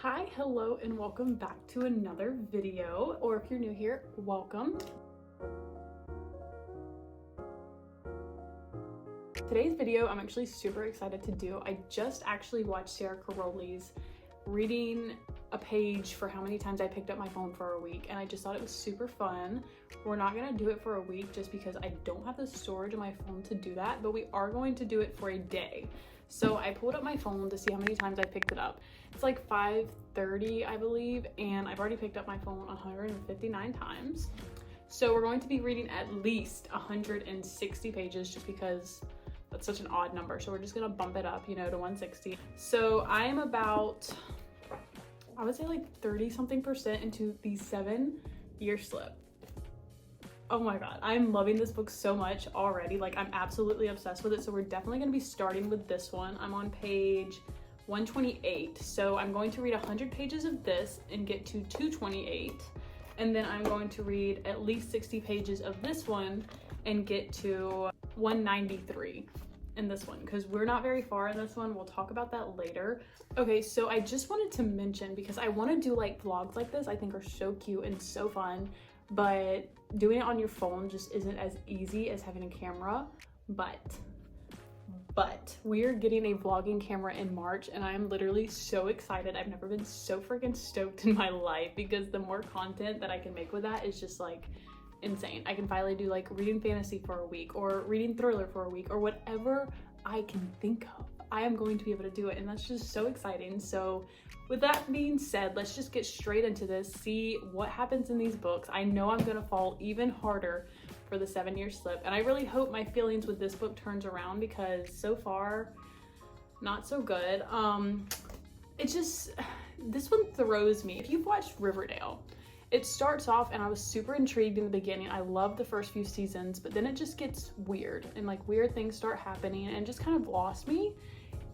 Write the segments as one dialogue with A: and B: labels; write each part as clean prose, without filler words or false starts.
A: Hi, hello, and welcome back to another video, or if you're new here, welcome. Today's video I'm actually super excited to do. I just actually watched Sarah Caroli's reading a page for how many times I picked up my phone for a week, and I just thought it was super fun. We're not gonna do it for a week just because I don't have the storage on my phone to do that, but we are going to do it for a day. So I pulled up my phone to see how many times I picked it up. It's like 5:30, I believe, and I've already picked up my phone 159 times. So we're going to be reading at least 160 pages just because that's such an odd number. So we're just gonna bump it up, to 160. So I am about, I would say like 30-something% into the 7-year slip. Oh my god, I'm loving this book so much already. Like, I'm absolutely obsessed with it. So we're definitely going to be starting with this one. I'm on page 128. So I'm going to read 100 pages of this and get to 228. And then I'm going to read at least 60 pages of this one and get to 193 in this one, because we're not very far in this one. We'll talk about that later. Okay, so I just wanted to mention, because I want to do like vlogs like this, I think are so cute and so fun, but doing it on your phone just isn't as easy as having a camera. But we're getting a vlogging camera in March, and I am literally so excited. I've never been so freaking stoked in my life, because the more content that I can make with that is just like insane. I can finally do like reading fantasy for a week or reading thriller for a week or whatever I can think of. I am going to be able to do it, and that's just so exciting. So with that being said, let's just get straight into this, see what happens in these books. I know I'm gonna fall even harder for the 7-year slip, and I really hope my feelings with this book turns around, because so far, not so good. This one throws me. If you've watched Riverdale, it starts off and I was super intrigued in the beginning. I loved the first few seasons, but then it just gets weird and like weird things start happening and just kind of lost me.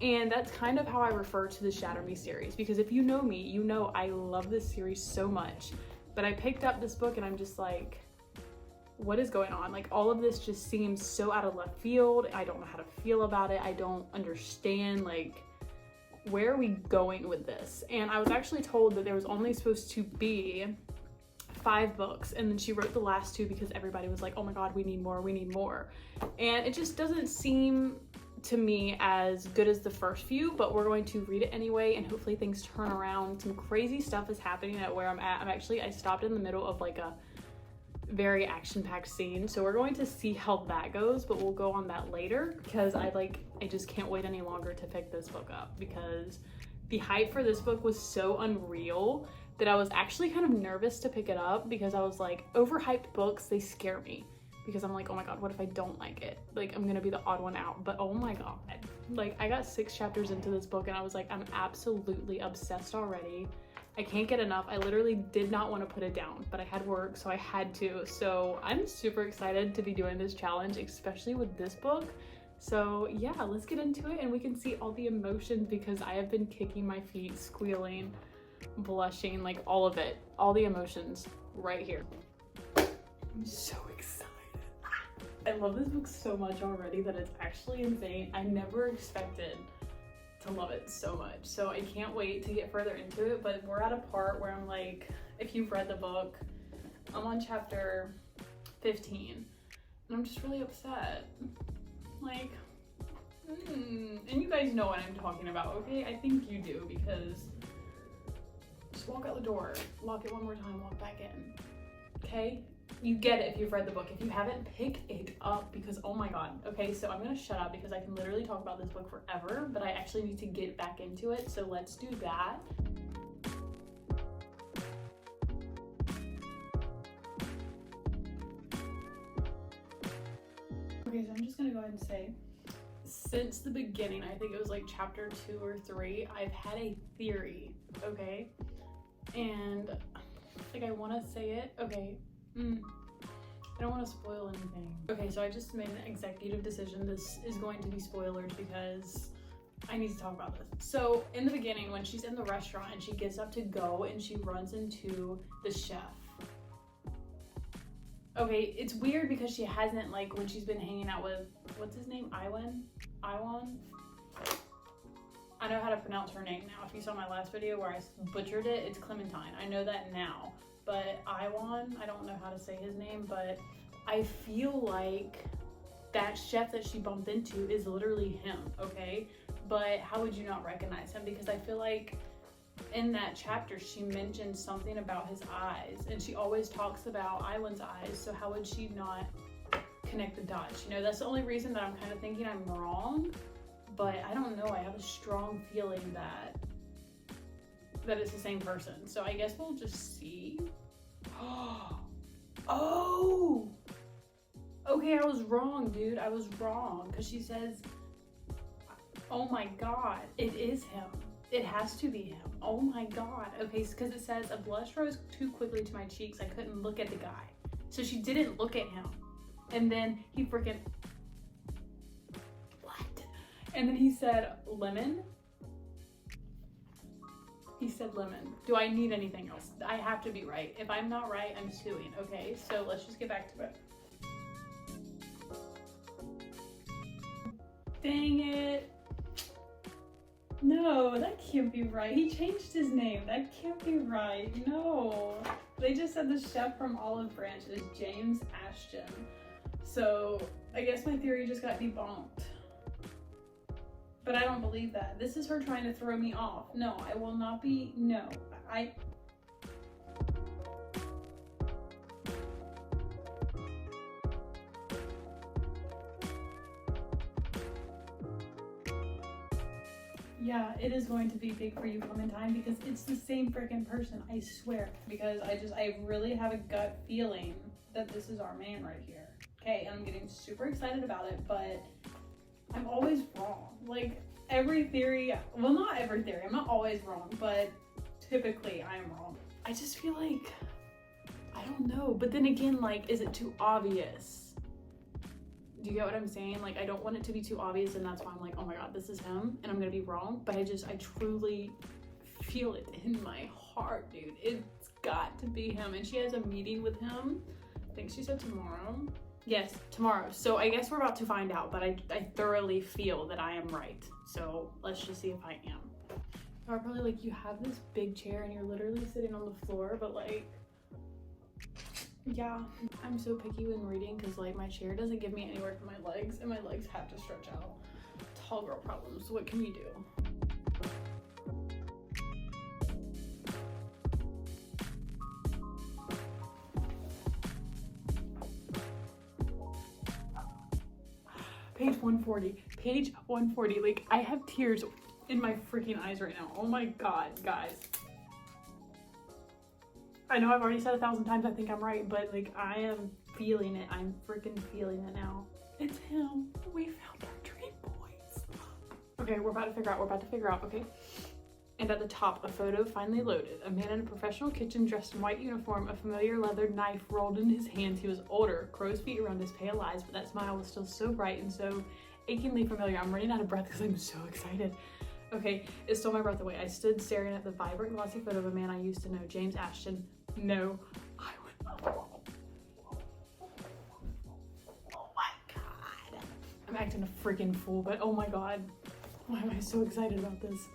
A: And that's kind of how I refer to the Shatter Me series, because if you know me, you know I love this series so much. But I picked up this book and I'm just like, what is going on? Like, all of this just seems so out of left field. I don't know how to feel about it. I don't understand, like, where are we going with this? And I was actually told that there was only supposed to be 5 books, and then she wrote the last 2 because everybody was like, oh my god, we need more, we need more. And it just doesn't seem to me as good as the first few, but we're going to read it anyway, and hopefully things turn around. Some crazy stuff is happening at where I'm at. I stopped in the middle of like a very action-packed scene, so we're going to see how that goes, but we'll go on that later, because I just can't wait any longer to pick this book up, because the hype for this book was so unreal that I was actually kind of nervous to pick it up, because I was like, overhyped books, they scare me, because I'm like, oh my god, what if I don't like it? Like, I'm gonna be the odd one out. But oh my god, like, I got 6 chapters into this book and I was like, I'm absolutely obsessed already. I can't get enough. I literally did not want to put it down, but I had work, so I had to. So I'm super excited to be doing this challenge, especially with this book. So yeah, let's get into it and we can see all the emotions, because I have been kicking my feet, squealing, blushing, like all of it, all the emotions right here. I'm so excited. I love this book so much already that it's actually insane. I never expected to love it so much, so I can't wait to get further into it. But we're at a part where I'm like, if you've read the book, I'm on chapter 15 and I'm just really upset. Like, and you guys know what I'm talking about, okay? I think you do, because just walk out the door, lock it one more time, walk back in, okay? You get it if you've read the book. If you haven't, pick it up, because oh my god. Okay, so I'm gonna shut up because I can literally talk about this book forever, but I actually need to get back into it, so let's do that. Okay, so I'm just gonna go ahead and say, since the beginning, I think it was like chapter 2 or 3, I've had a theory, okay? And like, I want to say it, okay? I don't want to spoil anything. Okay, so I just made an executive decision. This is going to be spoilers because I need to talk about this. So in the beginning, when she's in the restaurant and she gets up to go and she runs into the chef. Okay, it's weird because she hasn't, like, when she's been hanging out with, what's his name? Iwan? I know how to pronounce her name now. If you saw my last video where I butchered it, it's Clementine. I know that now. But Iwan, I don't know how to say his name, but I feel like that chef that she bumped into is literally him, okay? But how would you not recognize him? Because I feel like in that chapter, she mentioned something about his eyes, and she always talks about Iwan's eyes, so how would she not connect the dots? You know, that's the only reason that I'm kind of thinking I'm wrong, but I don't know. I have a strong feeling that it's the same person. So I guess we'll just see. Oh! Okay, I was wrong, dude. I was wrong. Because she says, oh my god, it is him. It has to be him. Oh my god. Okay, because it says, a blush rose too quickly to my cheeks. I couldn't look at the guy. So she didn't look at him. And then he freaking... What? And then he said, lemon? He said lemon. Do I need anything else? I have to be right. If I'm not right, I'm suing. Okay, so let's just get back to it. Dang it. No, that can't be right. He changed his name. That can't be right. No. They just said the chef from Olive Branch is James Ashton. So I guess my theory just got debunked. But I don't believe that. This is her trying to throw me off. No, I will not be. No. Yeah, it is going to be big for you, Clementine, because it's the same freaking person, I swear. Because I really have a gut feeling that this is our man right here. Okay, and I'm getting super excited about it, but I'm always wrong. Like, every theory, well, not every theory, I'm not always wrong, but typically I am wrong. I just feel like, I don't know, but then again, like, is it too obvious? Do you get what I'm saying? Like, I don't want it to be too obvious, and that's why I'm like, oh my god, this is him, and I'm gonna be wrong, but I truly feel it in my heart, dude. It's got to be him, and she has a meeting with him. I think she said tomorrow. Yes, tomorrow. So I guess we're about to find out, but I thoroughly feel that I am right. So let's just see if I am. Or probably like, you have this big chair and you're literally sitting on the floor, but like, yeah, I'm so picky when reading because like my chair doesn't give me anywhere for my legs and my legs have to stretch out. Tall girl problems. What can you do? Page 140. Page 140. Like, I have tears in my freaking eyes right now. Oh my god, guys. I know I've already said 1,000 times I think I'm right, but like, I am feeling it. I'm freaking feeling it now. It's him. We found our dream boys. Okay, we're about to figure out, okay? And at the top, a photo finally loaded. A man in a professional kitchen dressed in white uniform, a familiar leather knife rolled in his hands. He was older, crow's feet around his pale eyes, but that smile was still so bright and so achingly familiar. I'm running out of breath because I'm so excited. Okay, it stole my breath away. I stood staring at the vibrant, glossy photo of a man I used to know, James Ashton. No, I would. Oh my god. I'm acting a freaking fool, but oh my god. Why am I so excited about this?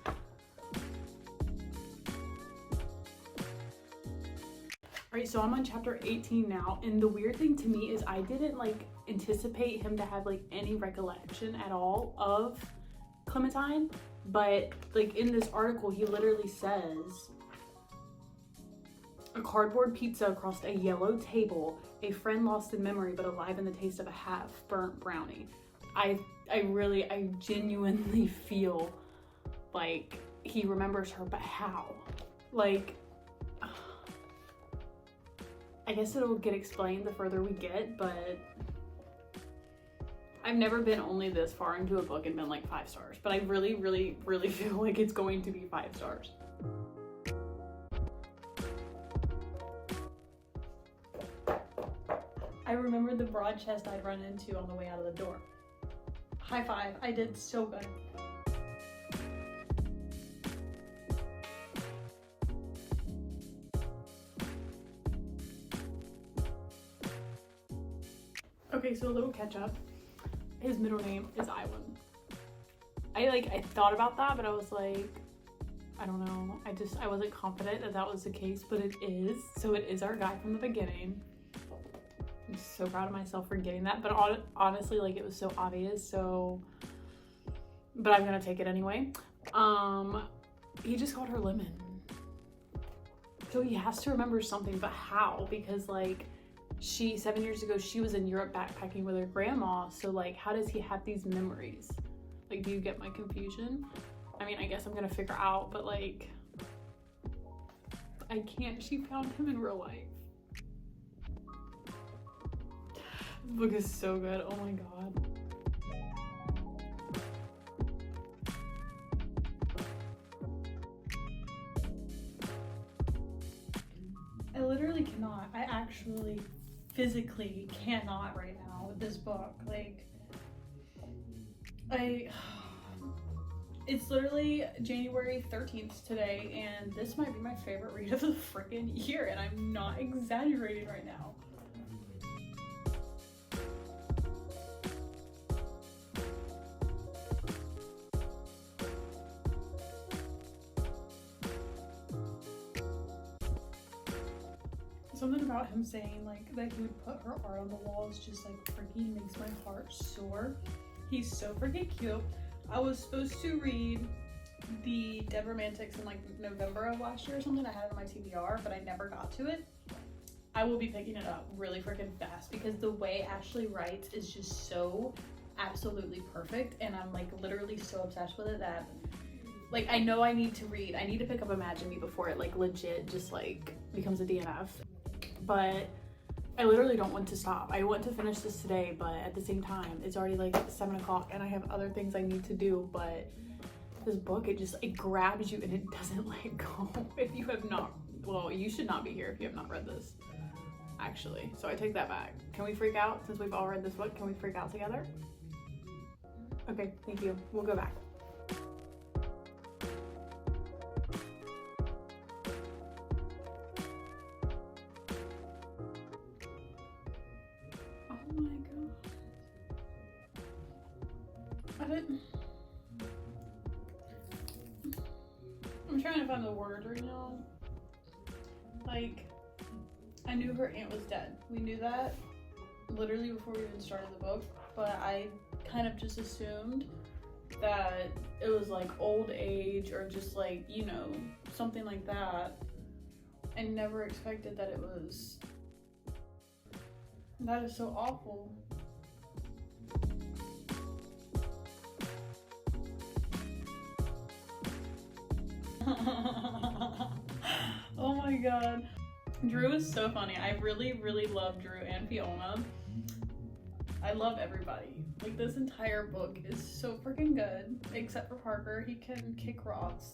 A: Alright, so I'm on chapter 18 now, and the weird thing to me is I didn't like anticipate him to have like any recollection at all of Clementine, but like in this article he literally says, a cardboard pizza across a yellow table, a friend lost in memory but alive in the taste of a half-burnt brownie. I genuinely feel like he remembers her, but how? Like, I guess it'll get explained the further we get, but I've never been only this far into a book and been like 5 stars, but I really feel like it's going to be 5 stars. I remember the broad chest I'd run into on the way out of the door. High five, I did so good. Okay, so a little catch up. His middle name is Iwan. I thought about that, but I was like, I don't know. I wasn't confident that that was the case, but it is. So it is our guy from the beginning. I'm so proud of myself for getting that, but honestly, like, it was so obvious. So, but I'm gonna take it anyway. He just called her Lemon. So he has to remember something, but how? Because like 7 years ago, she was in Europe backpacking with her grandma. So like, how does he have these memories? Like, do you get my confusion? I mean, I guess I'm gonna figure out, but like, I can't. She found him in real life. The book is so good. Oh my god.
B: I literally cannot. I actually physically cannot right now with this book. Like, it's literally January 13th today, and this might be my favorite read of the freaking year, and I'm not exaggerating right now. Something about him saying like that he would put her art on the walls just like freaking makes my heart soar. He's so freaking cute. I was supposed to read the Dead Romantics in like November of last year or something. I had it on my TBR, but I never got to it. I will be picking it up really freaking fast because the way Ashley writes is just so absolutely perfect, and I'm like literally so obsessed with it that like I know I need to pick up Imagine Me before it like legit just like becomes a DNF. But I literally don't want to stop. I want to finish this today, but at the same time, it's already like 7 o'clock and I have other things I need to do. But this book, it grabs you and it doesn't let go. If you have not, well, you should not be here if you have not read this, actually. So I take that back. Can we freak out? Since we've all read this book, can we freak out together? Okay, thank you. We'll go back. I'm trying to find the word right now. Like, I knew her aunt was dead. We knew that literally before we even started the book, but I kind of just assumed that it was like old age or just like, you know, something like that. I never expected that it was. That is so awful. Oh my god. Drew is so funny. I really, really love Drew and Fiona. I love everybody. Like, this entire book is so freaking good. Except for Parker. He can kick rocks.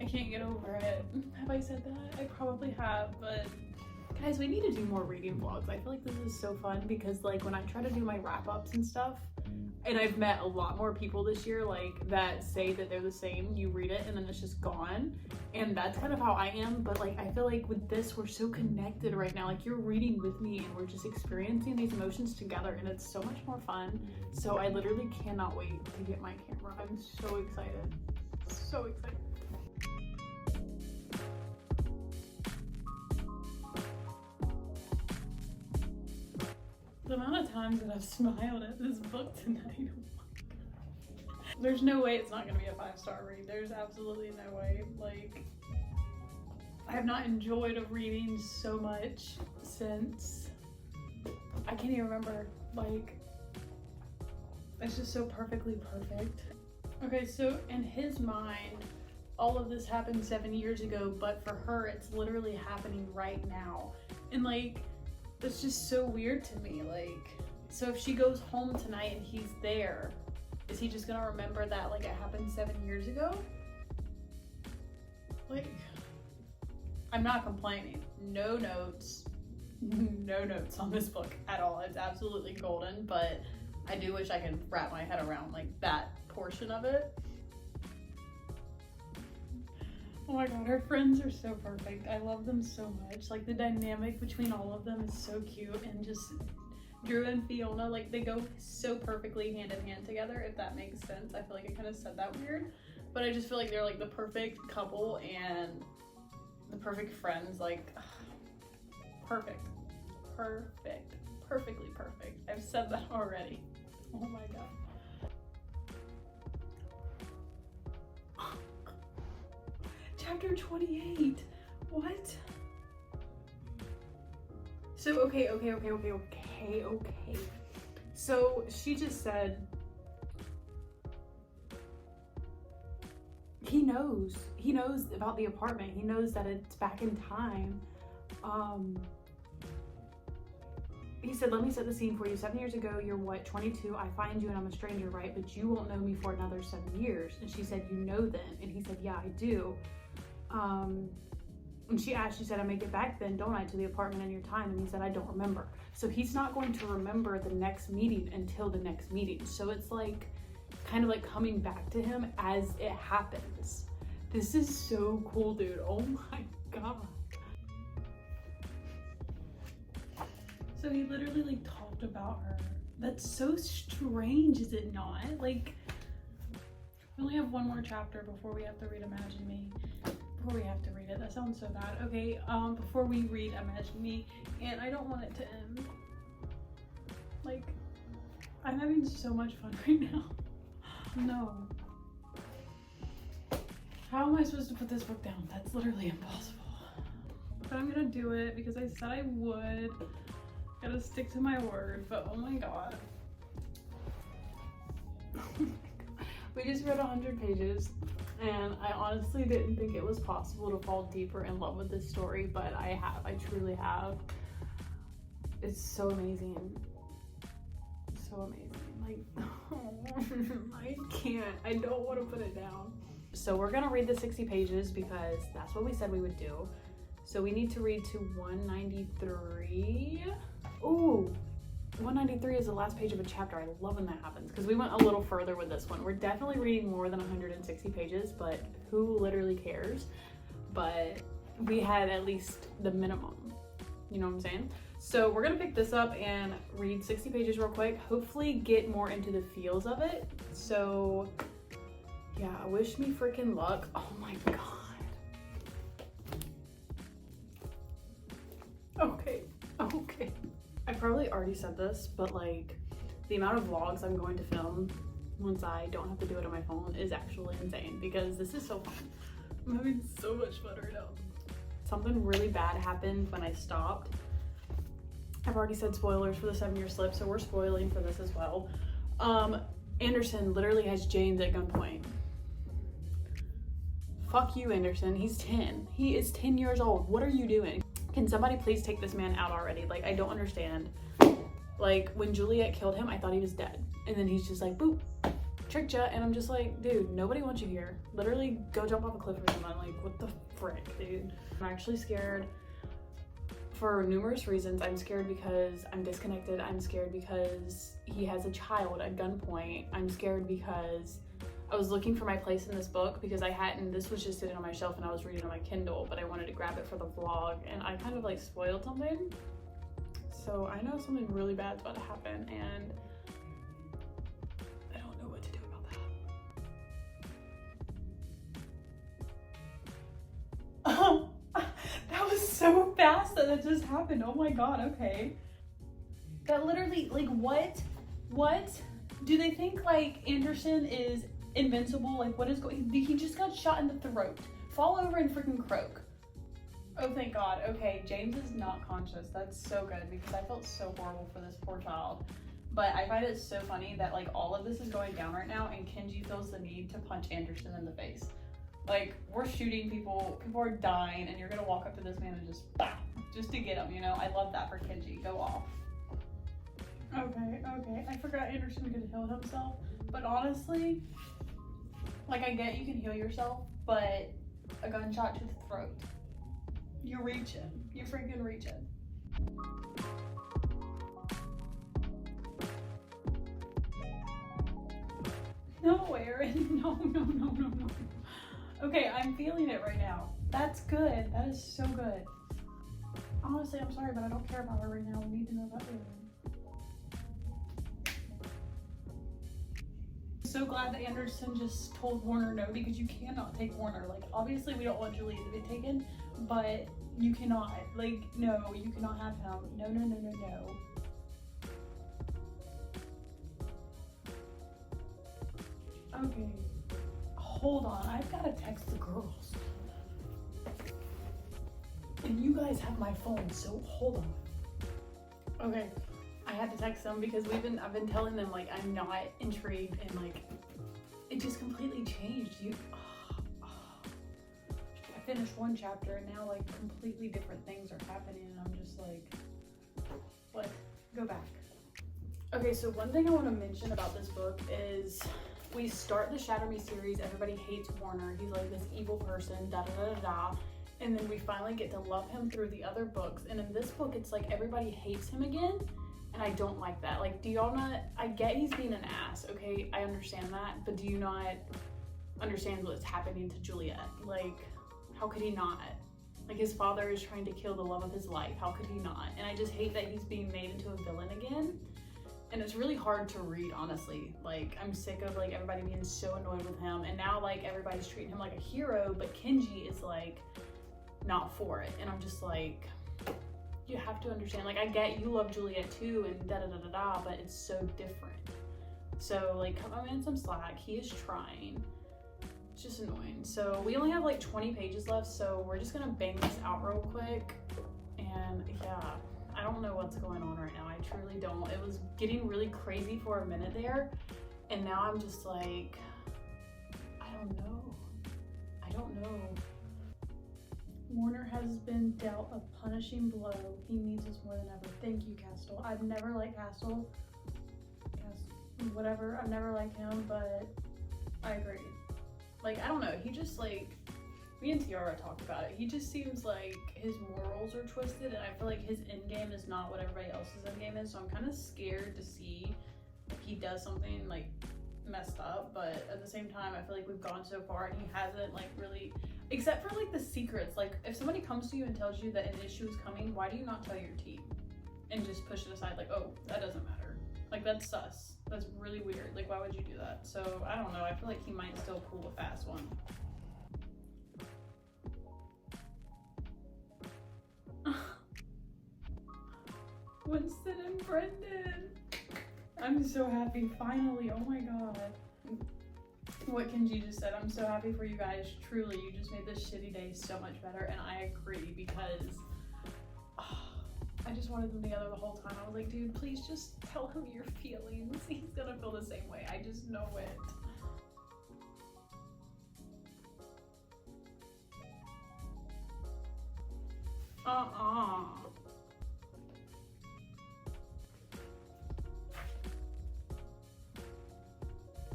B: I can't get over it. Have I said that? I probably have, but guys, we need to do more reading vlogs. I feel like this is so fun because like when I try to do my wrap-ups and stuff, and I've met a lot more people this year like that say that they're the same. You read it and then it's just gone, and that's kind of how I am. But like I feel like with this we're so connected right now. Like, you're reading with me and we're just experiencing these emotions together, and it's so much more fun. So I literally cannot wait to get my camera. I'm so excited. So excited. The amount of times that I've smiled at this book tonight, oh my god. There's no way it's not gonna be a 5-star read. There's absolutely no way. Like, I have not enjoyed a reading so much since, I can't even remember. Like, it's just so perfectly perfect. Okay, so in his mind, all of this happened 7 years ago, but for her, it's literally happening right now. And like, it's just so weird to me. Like, so if she goes home tonight and he's there, is he just gonna remember that like it happened 7 years ago? Like, I'm not complaining. No notes. No notes on this book at all. It's absolutely golden, but I do wish I could wrap my head around like that portion of it. Oh my god, her friends are so perfect. I love them so much. Like, the dynamic between all of them is so cute, and just Drew and Fiona, like, they go so perfectly hand in hand together, if that makes sense. I feel like I kind of said that weird, but I just feel like they're like the perfect couple and the perfect friends, like, perfect, perfectly perfect. I've said that already. Oh my god. Chapter 28. What? So, okay. So she just said he knows about the apartment. He knows that it's back in time. He said, let me set the scene for you. 7 years ago, you're what, 22? I find you and I'm a stranger, right? But you won't know me for another 7 years. And she said, you know then? And he said, yeah, I do. And she asked, she said, I make it back then, don't I, to the apartment in your time? And he said, I don't remember. So he's not going to remember the next meeting until the next meeting. So it's like, kind of like coming back to him as it happens. This is so cool, dude. Oh my god. So he literally like talked about her. That's so strange, is it not? Like, we only have one more chapter before we have to read Imagine Me. Before we have to read it, that sounds so bad. Okay, before we read Imagine Me, and I don't want it to end. Like, I'm having so much fun right now. No. How am I supposed to put this book down? That's literally impossible. But I'm gonna do it because I said I would. Gotta stick to my word, but oh my god. We just read 100 pages, and I honestly didn't think it was possible to fall deeper in love with this story, but I have. I truly have. It's so amazing. So amazing. Like, I can't. I don't want to put it down. So we're gonna read the 60 pages because that's what we said we would do. So we need to read to 193. Ooh, 193 is the last page of a chapter. I love when that happens because we went a little further with this one. We're definitely reading more than 160 pages, but who literally cares? But we had at least the minimum. You know what I'm saying? So we're gonna pick this up and read 60 pages real quick. Hopefully get more into the feels of it. So yeah, wish me freaking luck. Oh my god. Okay. I probably already said this, but like the amount of vlogs I'm going to film once I don't have to do it on my phone is actually insane because this is so fun. I'm having so much fun right now. Something really bad happened when I stopped. I've already said spoilers for the 7-year slip, so we're spoiling for this as well. Anderson literally has James at gunpoint. Fuck you, Anderson. He's 10. He is 10 years old. What are you doing? Can somebody please take this man out already? Like, I don't understand. Like, when Juliet killed him, I thought he was dead. And then he's just like, boop, tricked ya. And I'm just like, dude, nobody wants you here. Literally, go jump off a cliff or something. Like, what the frick, dude? I'm actually scared for numerous reasons. I'm scared because I'm disconnected. I'm scared because he has a child at gunpoint. I'm scared because I was looking for my place in this book because I hadn't, this was just sitting on my shelf and I was reading on my Kindle, but I wanted to grab it for the vlog and I kind of like spoiled something. So I know something really bad's about to happen and I don't know what to do about that. That was so fast that it just happened. Oh my god, okay. That literally, like, what? Do they think like Anderson is invincible? Like, what is going? He just got shot in the throat. Fall over and freaking croak. Oh, thank god. Okay, James is not conscious. That's so good because I felt so horrible for this poor child. But I find it so funny that like all of this is going down right now and Kenji feels the need to punch Anderson in the face. Like, we're shooting people are dying and you're gonna walk up to this man and just bah, just to get him, you know? I love that for Kenji. Go off. Okay. I forgot Anderson could heal himself, but honestly, like, I get you can heal yourself, but a gunshot to the throat. You're reaching. You're freaking reaching. No, Aaron. No. Okay, I'm feeling it right now. That's good. That is so good. Honestly, I'm sorry, but I don't care about her right now. We need to know about Aaron. So glad that Anderson just told Warner no, because you cannot take Warner. Like, obviously we don't want Juliet to be taken, but you cannot. Like, no, you cannot have him. No, no, no, no, no. Okay, hold on. I've got to text the girls. And you guys have my phone, so hold on. Okay, I had to text them because I've been telling them, like, I'm not intrigued, and like it just completely changed. I finished one chapter and now like completely different things are happening, and I'm just like, what? Go back. Okay, so one thing I want to mention about this book is we start the Shatter Me series, everybody hates Warner, he's like this evil person, da da da da da. And then we finally get to love him through the other books. And in this book, it's like everybody hates him again. And I don't like that. Like, do y'all not, I get he's being an ass, okay? I understand that. But do you not understand what's happening to Juliet? Like, how could he not? Like, his father is trying to kill the love of his life. How could he not? And I just hate that he's being made into a villain again. And it's really hard to read, honestly. Like, I'm sick of like everybody being so annoyed with him. And now like everybody's treating him like a hero, but Kenji is like, not for it. And I'm just like, you have to understand, like, I get you love Juliet too and da da da da da, but it's so different. So like, cut my man some slack. He is trying. It's just annoying. So we only have like 20 pages left, so we're just gonna bang this out real quick. And yeah, I don't know what's going on right now. I truly don't. It was getting really crazy for a minute there, and now I'm just like, I don't know. Warner has been dealt a punishing blow. He needs us more than ever. Thank you, Castle. I've never liked Castle. Whatever. I've never liked him, but I agree. Like, I don't know. He just like, me and Tiara talked about it. He just seems like his morals are twisted, and I feel like his end game is not what everybody else's end game is. So I'm kind of scared to see if he does something like messed up. But at the same time, I feel like we've gone so far, and he hasn't like really. Except for like the secrets, like if somebody comes to you and tells you that an issue is coming, why do you not tell your team and just push it aside? Like, oh, that doesn't matter. Like, that's sus. That's really weird. Like, why would you do that? So I don't know. I feel like he might still pull a fast one. Winston and Brendan. I'm so happy. Finally. Oh my god. What Kenji just said, I'm so happy for you guys. Truly, you just made this shitty day so much better, and I agree, because I just wanted them together the whole time. I was like, dude, please just tell him your feelings. He's gonna feel the same way. I just know it.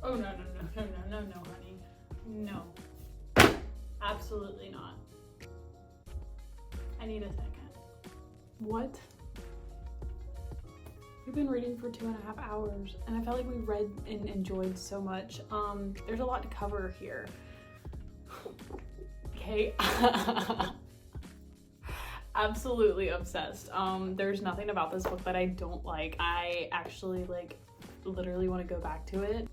B: Oh, no, honey. No. Absolutely not. I need a second. What? We've been reading for 2.5 hours, and I felt like we read and enjoyed so much. There's a lot to cover here. Okay. Absolutely obsessed. There's nothing about this book that I don't like. I actually like literally want to go back to it.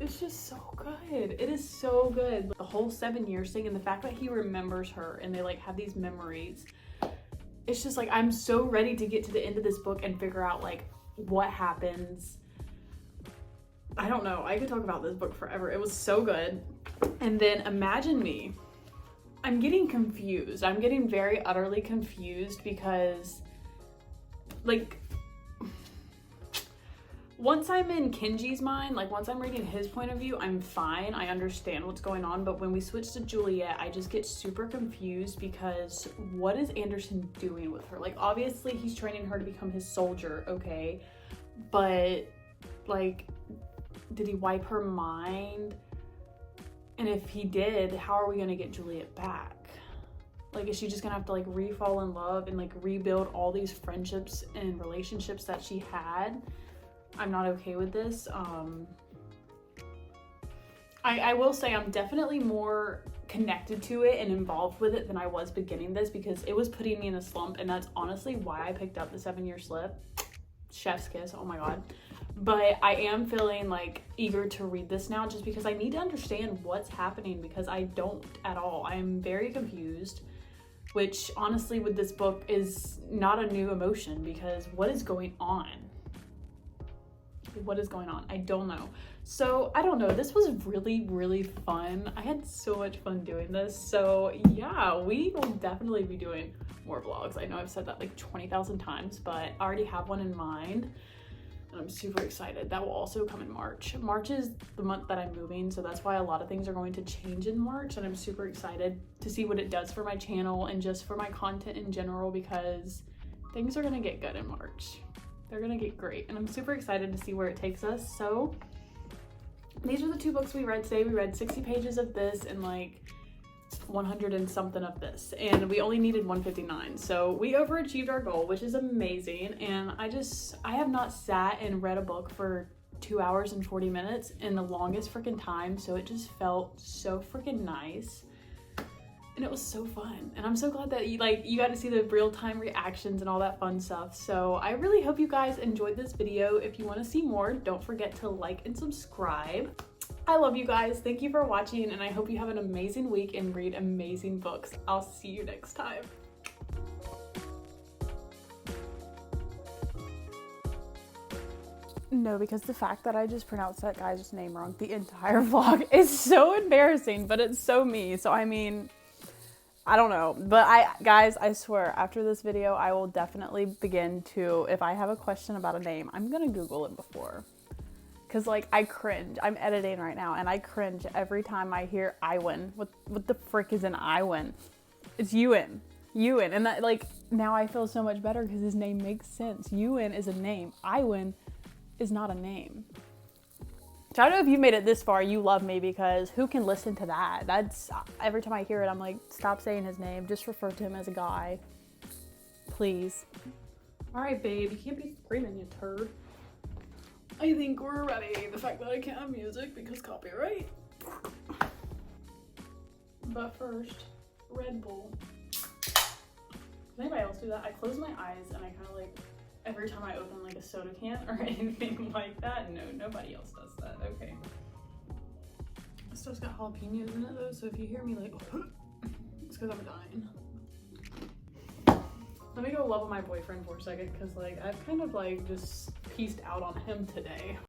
B: It's just so good. It is so good. The whole 7 years thing, and the fact that he remembers her and they like have these memories. It's just like, I'm so ready to get to the end of this book and figure out like what happens. I don't know. I could talk about this book forever. It was so good. And then imagine me. I'm getting confused. I'm getting very utterly confused because like, once I'm in Kenji's mind, like once I'm reading his point of view, I'm fine. I understand what's going on. But when we switch to Juliet, I just get super confused because what is Anderson doing with her? Like, obviously he's training her to become his soldier, okay? But like, did he wipe her mind? And if he did, how are we gonna get Juliet back? Like, is she just gonna have to like re-fall in love and like rebuild all these friendships and relationships that she had? I'm not okay with this. I will say I'm definitely more connected to it and involved with it than I was beginning this, because it was putting me in a slump, and that's honestly why I picked up the 7 Year Slip. Chef's kiss, oh my god.
A: But I am feeling like eager to read this now just because I need to understand what's happening because I don't at all. I am very confused, which honestly with this book is not a new emotion because what is going on? What is going on? I don't know. So I don't know. This was really, really fun. I had so much fun doing this. So yeah, we will definitely be doing more vlogs. I know I've said that like 20,000 times, but I already have one in mind. And I'm super excited. That will also come in March. March is the month that I'm moving, so that's why a lot of things are going to change in March, and I'm super excited to see what it does for my channel and just for my content in general because things are gonna get good in March. They're gonna get great, and I'm super excited to see where it takes us. So these are the 2 books we read today. We read 60 pages of this and like 100 and something of this, and we only needed 159, so we overachieved our goal, which is amazing. And I have not sat and read a book for 2 hours and 40 minutes in the longest freaking time, so it just felt so freaking nice and it was so fun. And I'm so glad that you got to see the real-time reactions and all that fun stuff. So I really hope you guys enjoyed this video. If you want to see more, don't forget to like and subscribe. I love you guys. Thank you for watching, and I hope you have an amazing week and read amazing books. I'll see you next time. No, because the fact that I just pronounced that guy's name wrong the entire vlog is so embarrassing, but it's so me. So I mean, I don't know. But guys, I swear, after this video, I will definitely begin to, if I have a question about a name, I'm gonna Google it before. Cause like I cringe. I'm editing right now and I cringe every time I hear Iwan. What the frick is an Iwan? It's Ewan. And that like now I feel so much better because his name makes sense. Ewan is a name. Iwan is not a name. So I don't know if you've made it this far, you love me because who can listen to that? That's every time I hear it, I'm like, stop saying his name. Just refer to him as a guy. Please. All right, babe, you can't be screaming, you turd. I think we're ready. The fact that I can't have music because copyright. But first, Red Bull. Does anybody else do that? I close my eyes and I kind of like, every time I open like a soda can or anything like that. No, nobody else does that. Okay. This stuff's got jalapenos in it though, so if you hear me like, it's because I'm dying. Let me go love on my boyfriend for a second because like I've kind of like just pieced out on him today.